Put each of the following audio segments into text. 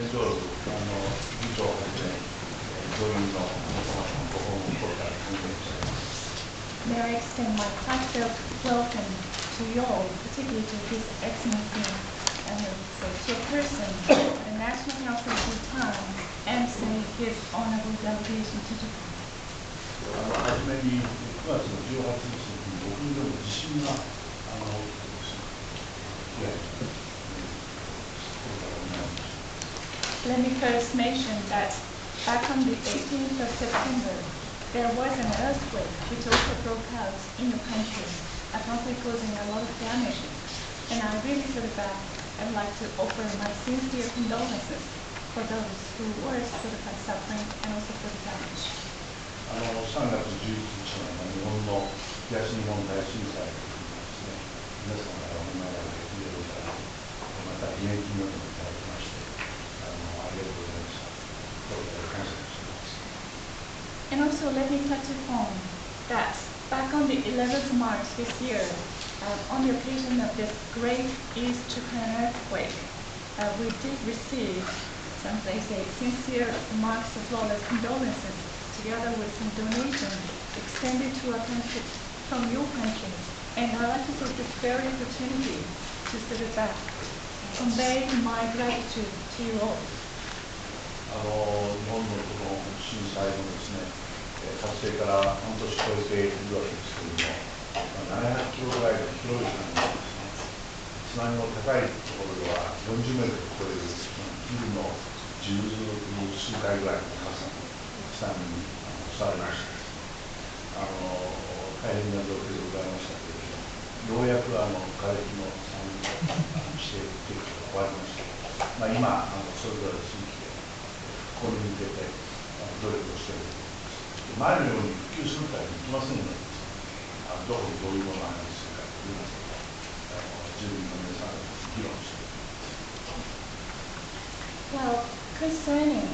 ペンジョール議長をはじめ、上院の皆様のご訪問等からお願いしています。May I extend my heartfelt welcome to you all, particularly to His Excellency Chairperson of the National Council of Bhutan, and his honorable delegation to Japan. はじめに9月の18日に僕にでも地震がLet me first mention that back on the 18th of September, there was an earthquake which also broke out in the country, apparently causing a lot of damage. And I really I'd like to offer my sincere condolences for those who were suffering and also for the damage. 3月11日の日本の東日本大震災の時にですね、皆様からお名前が激励をいただき、また義援金などもいただきまして、ありがとうございました。どうぞ感謝しています。And also let me touch upon that back on the 11th of March this year, on the occasion of this great East Japan earthquake, we did receive some, sincere remarks as well as condolences, together with some donations extended to our country from your country. And I'd like to take this very opportunity to convey my gratitude to you all. 日本のこの震災のですね、発生から半年超えているわけですけれども、700キロぐらいの広い範囲でですね、津波の高いところでは40メートルを超えるビルの十数回ぐらいの高さの津波に襲われました。大変な状況でございましたけれども、ようやく瓦礫の散布していくことが終わりました。今、それぞれの地域でここに向けて努力をしているところです。前のように普及するとはいきませんので、どこにどういうものを配するかというのを住民の皆さん議論していWell, る。concerning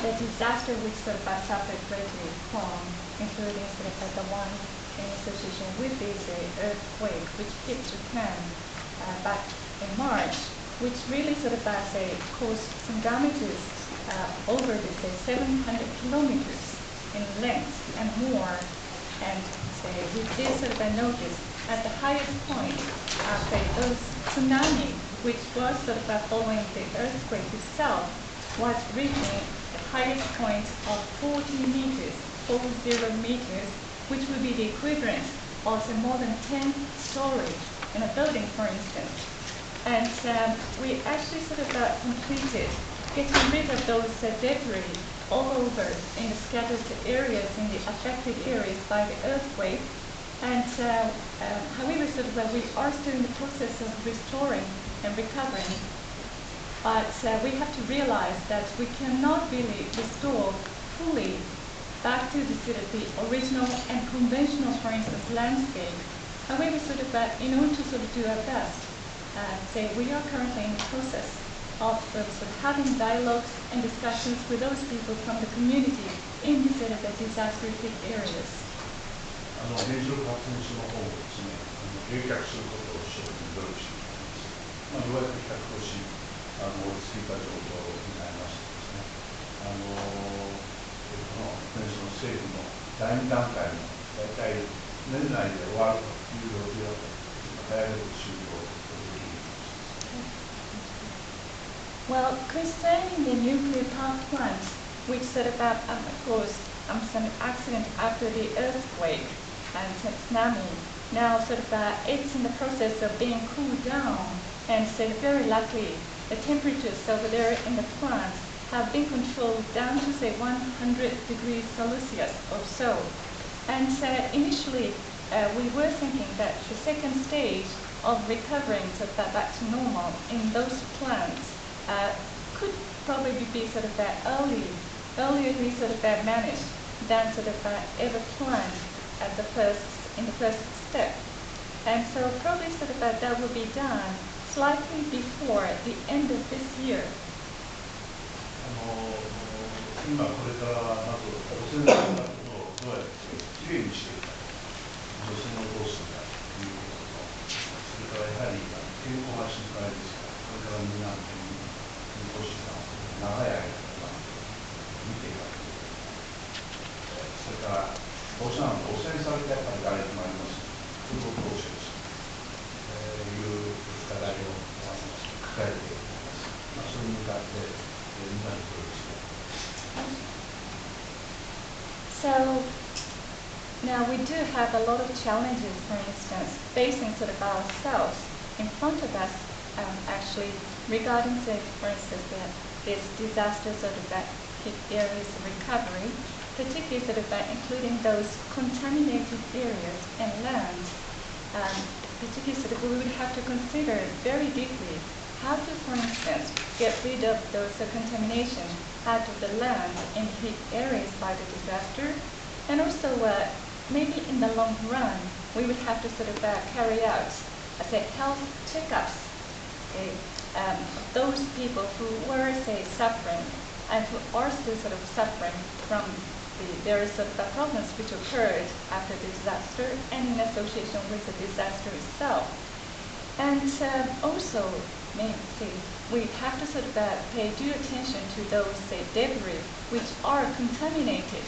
the disaster which suffered greatly from, including the one in association with this earthquake which hit Japan back in March, which really caused some damages over this 700 kilometers in length and more. And we did notice at the highest point, those tsunami, which was following the earthquake itself, was reaching the highest point of 40 meters, 40 meters, which would be the equivalent of more than 10 stories in a building, for instance. And we actually completed getting rid of those debris all over in the scattered areas, in the affected areas by the earthquake. And however, we are still in the process of restoring and recovering. But we have to realize that we cannot really restore fully back to the original and conventional, for instance, landscape. However, in order to do our best, we are currently in the process of having dialogues and discussions with those people from the community in these disaster-hit areas. 原子力発電所の方もですね、冷却することを一生懸命努力しています。ようやく比較とし、落ち着いた状況になりましてですね、この原子の政府の第2段階の大体年内で終わるという予定だと、早めに終了できる。Well, concerning the nuclear power plant, which caused some accident after the earthquake and tsunami, now it's in the process of being cooled down, and very luckily the temperatures over there in the plant have been controlled down to 100 degrees Celsius or so. And initially we were thinking that the second stage of recovering back to normal in those plants could probably be earlier managed than ever planned at in the first step. And so probably that will be done slightly before the end of this year. 今これからまず汚染されたところをどうやってきれいにしていくか、除染をどうするかということと、それからやはり健康が心配ですから、これからみんな健康診断を長い間、見ていたということそれからどうしても汚染されてやっぱりガレージもありますフードプロセスいう課題を抱えています。それに向かってみんなに協力しています。So now we do have a lot of challenges, for instance, facing sort of ourselves in front of us, actually regarding, say, for instance, this disaster sort of hit areas of recovery, particularly sort of including those contaminated areas and lands. Particularly sort of we would have to consider very deeply how to, for instance, get rid of those contamination out of the land in hit areas by the disaster, and also maybe in the long run we would have to sort of carry out, say, health checkups. Those people who were, say, suffering and who are still sort of suffering from the various sort of problems which occurred after the disaster and in association with the disaster itself. And also, we have to sort of pay due attention to those, say, debris which are contaminated.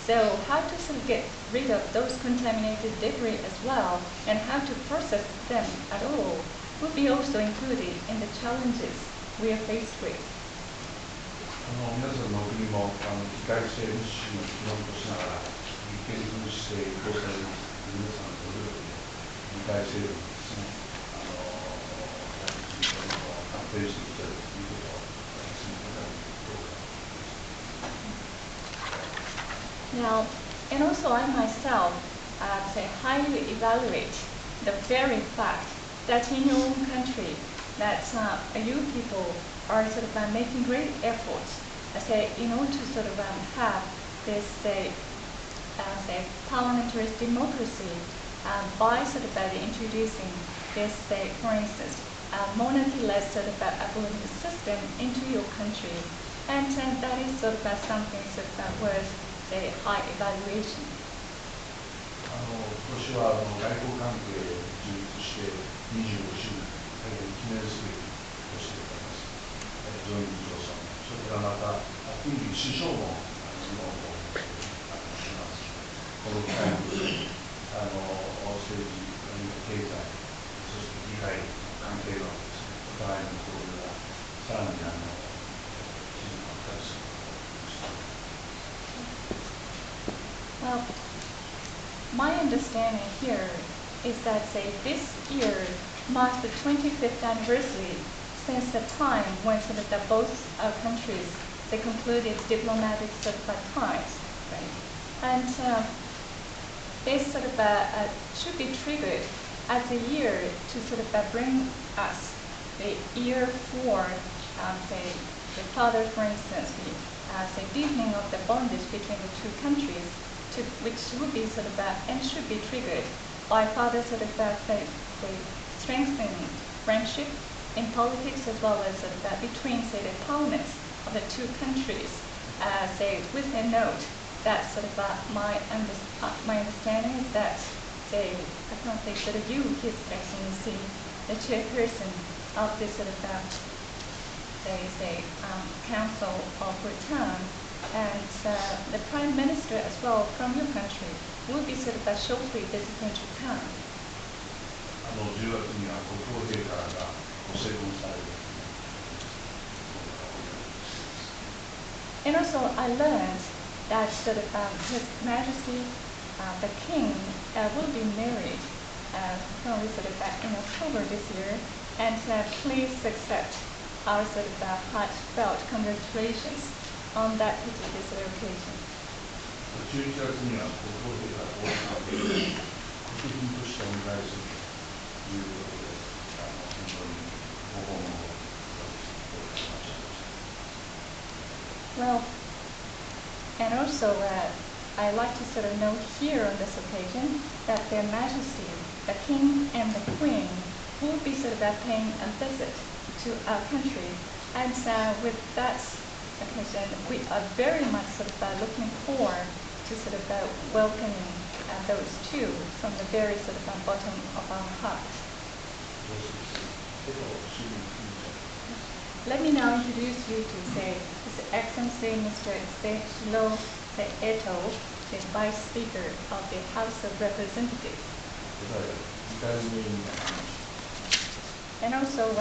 So how to sort of get rid of those contaminated debris as well, and how to process them at all, will be also included in the challenges we are faced with. 皆さんの国も機械性物資の基本としながら立憲風姿勢をされる皆さんの努力で機械制度にですね来日を発展してきているということを私の方にどうか。Now, and also I myself say highly evaluate the very fact that in your own country that you people are sort of making great efforts, say, in order to sort of have this, say, parliamentary democracy by sort of introducing this, say, for instance, monarchy-led sort of political system into your country, and that is sort of something sort of worth, say, high evaluation. 今年は外交関係を樹立して25周年記念すべきとしております。上院議長さん、それからまた近畿首相もします。この機会に政治、経済、そして議会の関係がお互いの交流がさらに絆を深くすることになりました。My understanding here is that, say, this year marks the 25th anniversary since the time when sort of both countries they concluded diplomatic sort of ties, right? And this sort of should be triggered as a year to sort of bring us the year for, say, the further, for instance, the say deepening of the bondage between the two countries. Which would be sort of and should be triggered by further sort of say strengthening friendship in politics as well as sort of between, say, the parliaments of the two countries. Say with a note that sort of my understanding is that, say, I can't say sort of you, His Excellency, the chairperson of this sort of say Council of Bhutan. And the Prime Minister as well from your country will be sort of shortly visiting Japan. 10月には国王陛下がご成婚される。And also I learned that sort of His Majesty, the King, will be married probably sort of in October this year. And please accept our sort of heartfelt congratulations on that particular occasion. 11月には国王陛下が大阪で国賓としてお迎えするということで、本当にご訪問をお願いしました。Well, and also I'd like to sort of note here on this occasion that Their Majesty, the King and the Queen, will be sort of paying a visit to our country, and with that occasion, we are very much sort of looking forward to sort of welcoming those two from the very sort of bottom of our heart. Let me now introduce you to His Excellency Mr. Shiro Eto, the Vice Speaker of the House of Representatives. And also,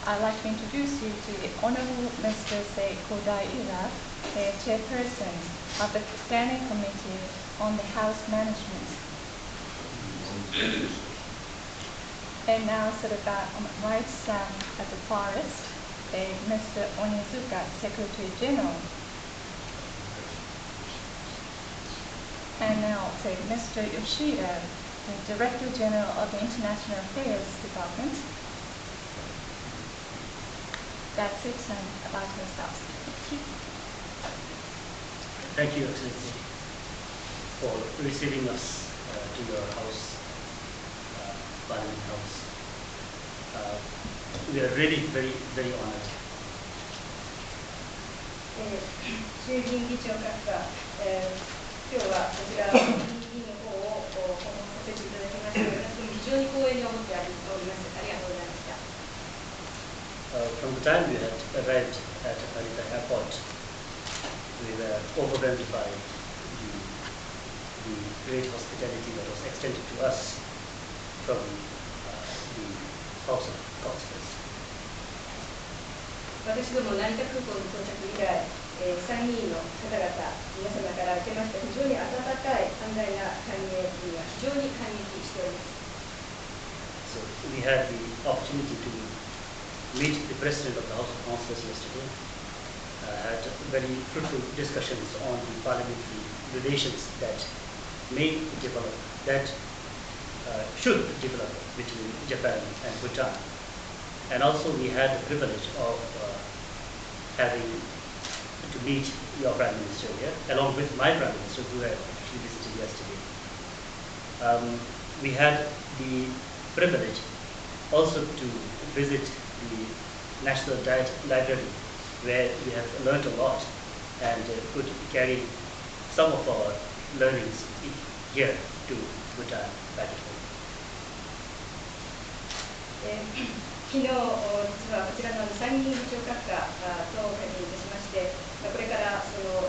I'd like to introduce you to the Honorable Mr. Kodaira, the Chairperson of the Standing Committee on the House Management. And now, on my right side at the forest, Mr. Onizuka, Secretary General. And now, Mr. Yoshida, the Director General of the International Affairs Department. That's it about myself. Thank you, Excellency, for receiving us to your house, Parliament House. We are really very, very honored. 衆議院議長閣下、今日はこちら議員の方を訪問させていただきまして、私も非常に光栄に思っております。ありがとうございました。From the time we had arrived at Narita Airport, we were overwhelmed by the great hospitality that was extended to us from the House of Councillors. 私ども成田空港に到着以来、参議院の方々、皆様から受けました非常に温かい寛大な歓迎には非常に感激しております。So we had the opportunity to meet the President of the House of Councillors yesterday, had very fruitful discussions on the parliamentary relations that may develop, that should develop between Japan and Bhutan. And also we had the privilege of having to meet your Prime Minister here, along with my Prime Minister who had actually visited yesterday. We had the privilege also to visit the National Library, where we have learned a lot and could carry some of our learnings here to Bhutan back at home. 昨日、実はこちらの参議院議長閣下と会見いたしまして、これからその